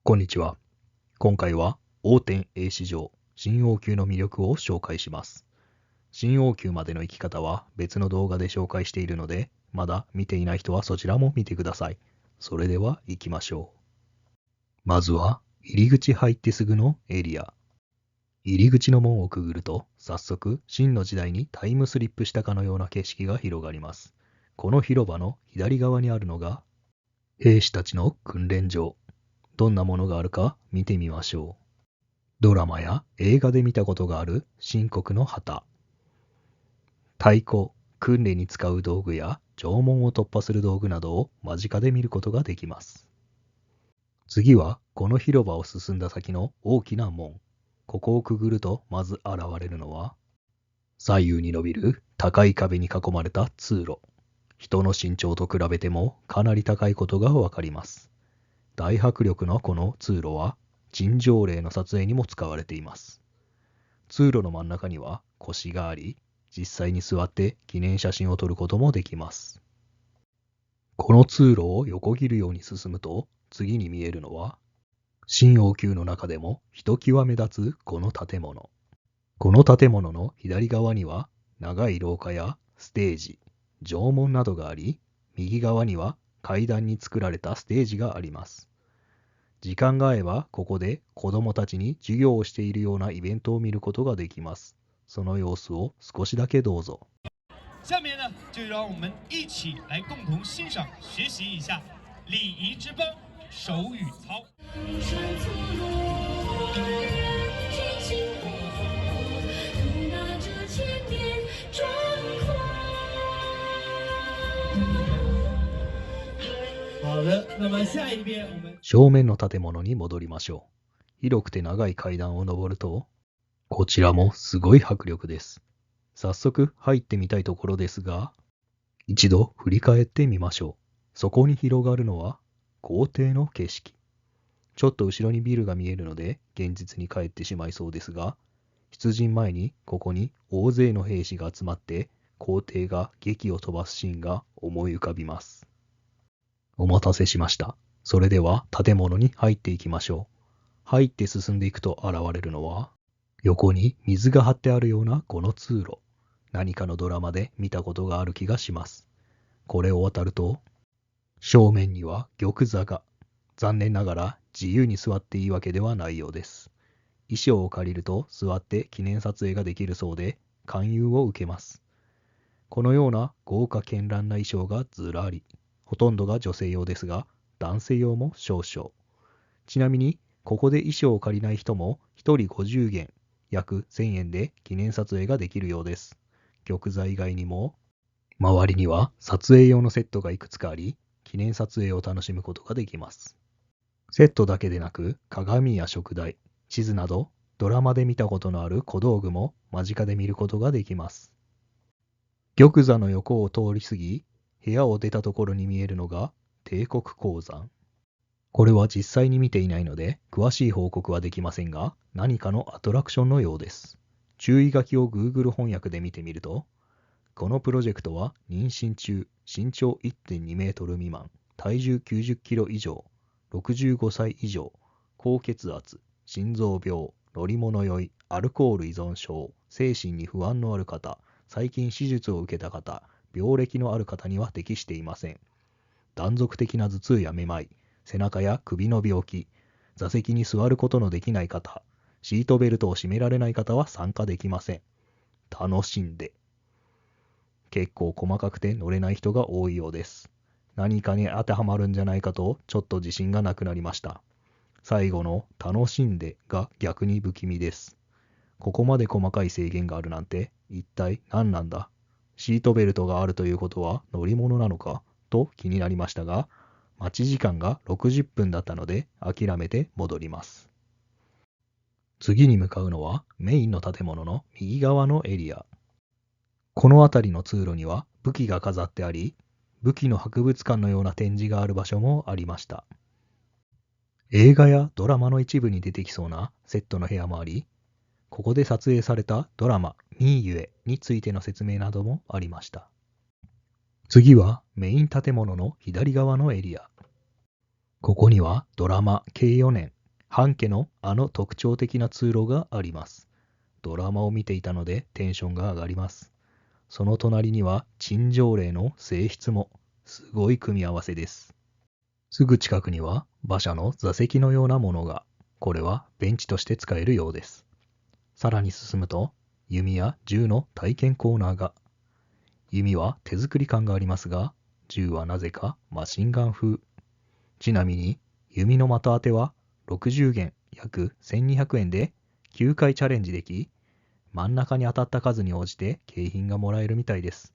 こんにちは。今回は大手 A 市場新王宮の魅力を紹介します。新王宮までの行き方は別の動画で紹介しているので、まだ見ていない人はそちらも見てください。それでは行きましょう。まずは入り口入ってすぐのエリア。入り口の門をくぐると、早速秦の時代にタイムスリップしたかのような景色が広がります。この広場の左側にあるのが兵士たちの訓練場。どんなものがあるか見てみましょう。ドラマや映画で見たことがある秦国の旗。太鼓、訓練に使う道具や城門を突破する道具などを間近で見ることができます。次はこの広場を進んだ先の大きな門。ここをくぐるとまず現れるのは、左右に伸びる高い壁に囲まれた通路。人の身長と比べてもかなり高いことがわかります。大迫力のこの通路は陳情令の撮影にも使われています。通路の真ん中には腰があり、実際に座って記念写真を撮ることもできます。この通路を横切るように進むと、次に見えるのは、新王宮の中でもひときわ目立つこの建物。この建物の左側には長い廊下やステージ、城門などがあり、右側には階段に作られたステージがあります。時間が合えばここで子供たちに授業をしているようなイベントを見ることができます。その様子を少しだけどうぞ。下面呢，就让我们一起来共同欣赏、学习一下礼仪之邦手语操。好的，那么下一遍我们正面の建物に戻りましょう。広くて長い階段を上ると、こちらもすごい迫力です。早速入ってみたいところですが、一度振り返ってみましょう。そこに広がるのは皇帝の景色。ちょっと後ろにビルが見えるので現実に帰ってしまいそうですが、出陣前にここに大勢の兵士が集まって皇帝が檄を飛ばすシーンが思い浮かびます。お待たせしました。それでは建物に入っていきましょう。入って進んでいくと現れるのは、横に水が張ってあるようなこの通路。何かのドラマで見たことがある気がします。これを渡ると、正面には玉座が。残念ながら自由に座っていいわけではないようです。衣装を借りると座って記念撮影ができるそうで、勧誘を受けます。このような豪華絢爛な衣装がずらり。ほとんどが女性用ですが、男性用も少々。ちなみに、ここで衣装を借りない人も1人50元、約1000円で記念撮影ができるようです。玉座以外にも、周りには撮影用のセットがいくつかあり、記念撮影を楽しむことができます。セットだけでなく、鏡や食台、地図など、ドラマで見たことのある小道具も間近で見ることができます。玉座の横を通り過ぎ、部屋を出たところに見えるのが帝国鉱山。これは実際に見ていないので、詳しい報告はできませんが、何かのアトラクションのようです。注意書きを Google 翻訳で見てみると、このプロジェクトは妊娠中、身長 1.2 メートル未満、体重90キロ以上、65歳以上、高血圧、心臓病、乗り物酔い、アルコール依存症、精神に不安のある方、最近手術を受けた方、病歴のある方には適していません。断続的な頭痛やめまい、背中や首の病気、座席に座ることのできない方、シートベルトを締められない方は参加できません。楽しんで。結構細かくて乗れない人が多いようです。何かに当てはまるんじゃないかとちょっと自信がなくなりました。最後の楽しんでが逆に不気味です。ここまで細かい制限があるなんて一体何なんだ。シートベルトがあるということは乗り物なのかと気になりましたが、待ち時間が60分だったので諦めて戻ります。次に向かうのはメインの建物の右側のエリア。この辺りの通路には武器が飾ってあり、武器の博物館のような展示がある場所もありました。映画やドラマの一部に出てきそうなセットの部屋もあり、ここで撮影されたドラマミーユエについての説明などもありました。次はメイン建物の左側のエリア。ここにはドラマ計4年、半家のあの特徴的な通路があります。ドラマを見ていたのでテンションが上がります。その隣には陳情令の性質も、すごい組み合わせです。すぐ近くには馬車の座席のようなものが、これはベンチとして使えるようです。さらに進むと、弓や銃の体験コーナーが。弓は手作り感がありますが、銃はなぜかマシンガン風。ちなみに、弓の的当ては60元約1200円で9回チャレンジでき、真ん中に当たった数に応じて景品がもらえるみたいです。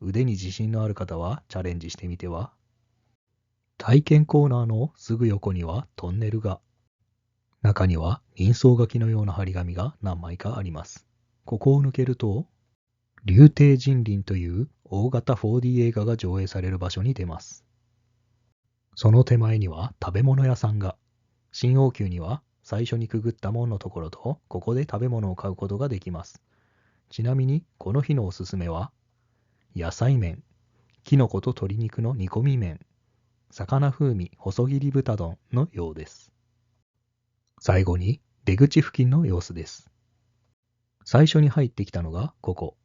腕に自信のある方はチャレンジしてみては。体験コーナーのすぐ横にはトンネルが。中には人相書きのような張り紙が何枚かあります。ここを抜けると、竜亭人林という大型 4D 映画が上映される場所に出ます。その手前には食べ物屋さんが。新王宮には最初にくぐった門のところと、ここで食べ物を買うことができます。ちなみに、この日のおすすめは、野菜麺、きのこと鶏肉の煮込み麺、魚風味細切り豚丼のようです。最後に、出口付近の様子です。最初に入ってきたのがここ。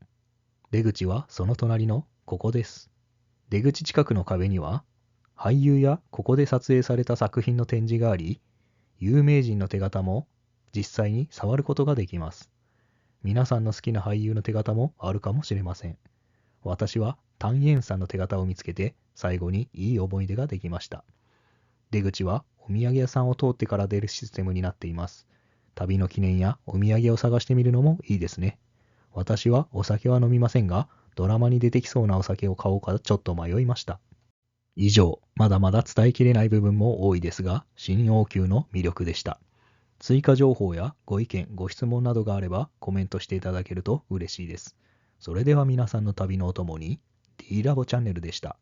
出口はその隣のここです。出口近くの壁には、俳優やここで撮影された作品の展示があり、有名人の手形も実際に触ることができます。皆さんの好きな俳優の手形もあるかもしれません。私はタン・イエンさんの手形を見つけて、最後にいい思い出ができました。出口はお土産屋さんを通ってから出るシステムになっています。旅の記念やお土産を探してみるのもいいですね。私はお酒は飲みませんが、ドラマに出てきそうなお酒を買おうかちょっと迷いました。以上、まだまだ伝えきれない部分も多いですが、新王宮の魅力でした。追加情報やご意見、ご質問などがあればコメントしていただけると嬉しいです。それでは皆さんの旅のお供に、D ラボチャンネルでした。